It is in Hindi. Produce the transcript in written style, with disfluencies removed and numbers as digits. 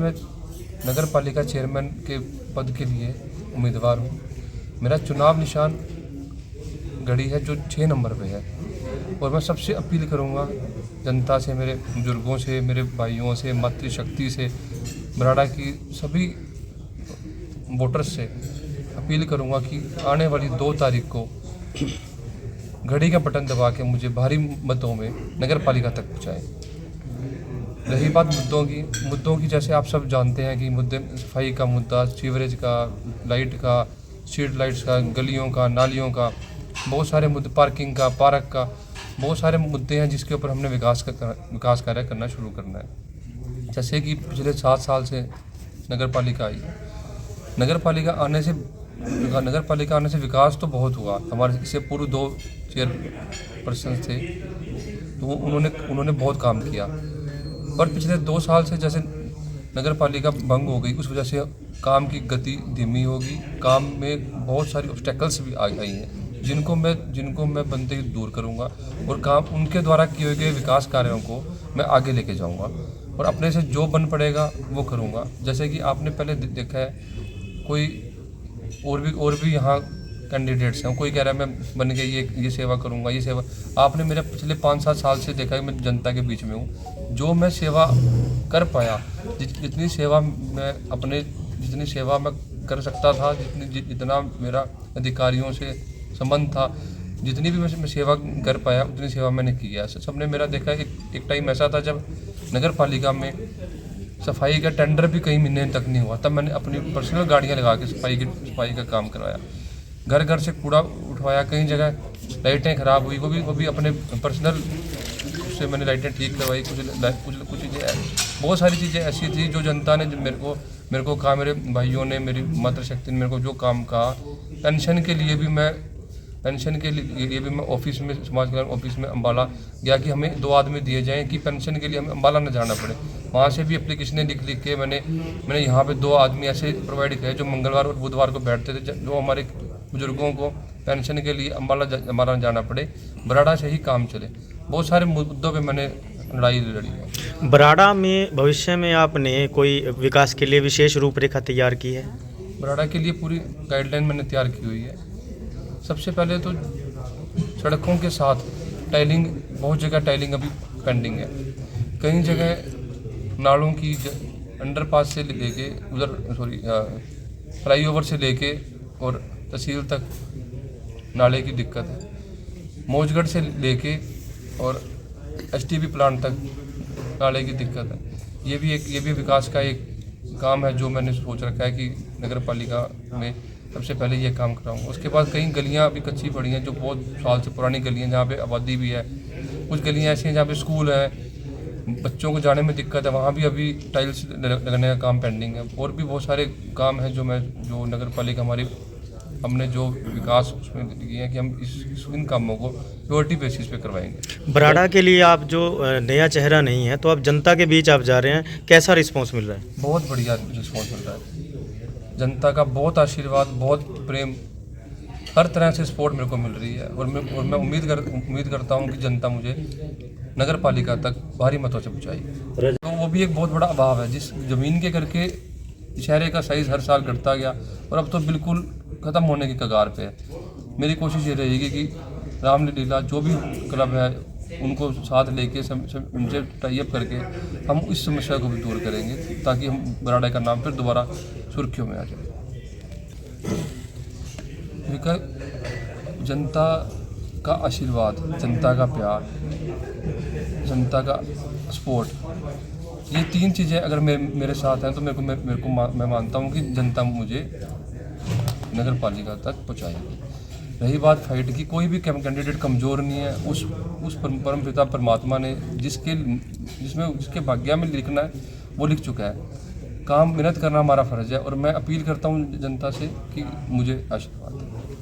मैं नगर पालिका चेयरमैन के पद के लिए उम्मीदवार हूँ। मेरा चुनाव निशान घड़ी है जो 6 नंबर पे है और मैं सबसे अपील करूँगा जनता से, मेरे बुजुर्गों से, मेरे भाइयों से, मातृशक्ति से, बराड़ा की सभी वोटर्स से अपील करूँगा कि आने वाली 2 तारीख को घड़ी का बटन दबा के मुझे भारी मतों में नगर पालिका तक पहुँचाएँ। रही बात मुद्दों की जैसे आप सब जानते हैं कि मुद्दे सफाई का मुद्दा, सीवरेज का, लाइट का, स्ट्रीट लाइट्स का, गलियों का, नालियों का, बहुत सारे मुद्दे, पार्किंग का, पार्क का, बहुत सारे मुद्दे हैं जिसके ऊपर हमने विकास कार्य करना शुरू करना है। जैसे कि पिछले 7 साल से नगर पालिका आई। नगर पालिका आने से विकास तो बहुत हुआ। हमारे इससे पूर्व 2 चेयरपर्सन थे तो उन्होंने बहुत काम किया, पर पिछले 2 साल से जैसे नगर पालिका भंग हो गई, उस वजह से काम की गति धीमी होगी। काम में बहुत सारी ऑब्स्टेकल्स भी आई हैं जिनको मैं बनते ही दूर करूंगा और काम उनके द्वारा किए गए विकास कार्यों को मैं आगे लेके जाऊंगा और अपने से जो बन पड़ेगा वो करूंगा। जैसे कि आपने पहले देखा है, कोई और भी यहाँ कैंडिडेट्स हैं, कोई कह रहा है मैं बन के ये सेवा करूंगा, ये सेवा। आपने मेरे पिछले 5-7 साल से देखा है मैं जनता के बीच में हूँ। जो मैं सेवा कर पाया, जितनी सेवा मैं कर सकता था, जितना मेरा अधिकारियों से संबंध था, जितनी भी मैं सेवा कर पाया उतनी सेवा मैंने की है। सबने मेरा देखा है। एक टाइम ऐसा था जब नगर पालिका में सफाई का टेंडर भी कई महीने तक नहीं हुआ, तब मैंने अपनी पर्सनल गाड़ियाँ लगा के सफाई का काम करवाया। घर घर से कूड़ा उठवाया, कई जगह लाइटें ख़राब हुई, वो भी अपने पर्सनल से मैंने लाइटें ठीक करवाई। कुछ चीज़ें, बहुत सारी चीज़ें ऐसी थी जो जनता ने मेरे को कहा, मेरे भाइयों ने, मेरी मातृशक्ति ने मेरे को जो काम कहा। पेंशन के लिए भी मैं ऑफिस में, समाज कल्याण ऑफिस में अम्बाला गया कि हमें 2 आदमी दिए जाएं कि पेंशन के लिए हमें अम्बाला न जाना पड़े। वहाँ से भी एप्लीकेशनें लिख के मैंने यहाँ पे 2 आदमी ऐसे प्रोवाइड किए जो मंगलवार और बुधवार को बैठते थे, जो हमारे बुजुर्गों को पेंशन के लिए अम्बाला जाना पड़े, बराड़ा से ही काम चले। बहुत सारे मुद्दों पर मैंने लड़ाई लड़ी है। बराड़ा में भविष्य में आपने कोई विकास के लिए विशेष रूपरेखा तैयार की है? बराड़ा के लिए पूरी गाइडलाइन मैंने तैयार की हुई है। सबसे पहले तो सड़कों के साथ टाइलिंग, बहुत जगह टाइलिंग अभी पेंडिंग है। कई जगह नालों की अंडरपास से लेके फ्लाईओवर से लेके और तहसील तक नाले की दिक्कत है। मौजगढ़ से लेके और STB प्लांट तक नाले की दिक्कत है। ये भी विकास का एक काम है जो मैंने सोच रखा है कि नगर पालिका में सबसे पहले ये काम कराऊंगा। उसके बाद कई गलियां अभी कच्ची पड़ी हैं, जो बहुत साल से पुरानी गलियां, जहाँ पे आबादी भी है। कुछ गलियां ऐसी हैं जहाँ पे स्कूल है, बच्चों को जाने में दिक्कत है, वहाँ भी अभी टाइल्स लगने का काम पेंडिंग है। और भी बहुत सारे काम हैं जो नगर पालिका हमारी, हमने जो विकास उसमें किए हैं कि हम इन कामों को प्रायोरिटी बेसिस पे करवाएंगे। बराड़ा के लिए आप जो नया चेहरा नहीं है, तो आप जनता के बीच आप जा रहे हैं, कैसा रिस्पॉन्स मिल रहा है? बहुत बढ़िया रिस्पॉन्स मिल रहा है। जनता का बहुत आशीर्वाद, बहुत प्रेम, हर तरह से सपोर्ट मेरे को मिल रही है और मैं उम्मीद करता हूँ कि जनता मुझे नगर पालिका तक भारी मतों से पहुँचाएगी। तो वो भी एक बहुत बड़ा अभाव है, जिस ज़मीन के करके शहर का साइज़ हर साल घटता गया और अब तो बिल्कुल ख़त्म होने की कगार पे है। मेरी कोशिश ये रहेगी कि रामलीला जो भी क्लब है उनको साथ लेके उनसे टाई अप करके हम इस समस्या को भी दूर करेंगे, ताकि हम बराड़ा का नाम फिर दोबारा सुर्खियों में आ जाए। जनता का आशीर्वाद, जनता का प्यार, जनता का सपोर्ट, ये 3 चीज़ें अगर मेरे साथ हैं तो मैं मानता हूँ कि जनता मुझे नगर पालिका तक पहुँचाएगी। रही बात फाइट की, कोई भी कैंडिडेट कमज़ोर नहीं है। उस परम पिता परमात्मा ने जिसके भाग्य में लिखना है वो लिख चुका है। काम मेहनत करना हमारा फ़र्ज़ है और मैं अपील करता हूँ जनता से कि मुझे आशीर्वाद दें।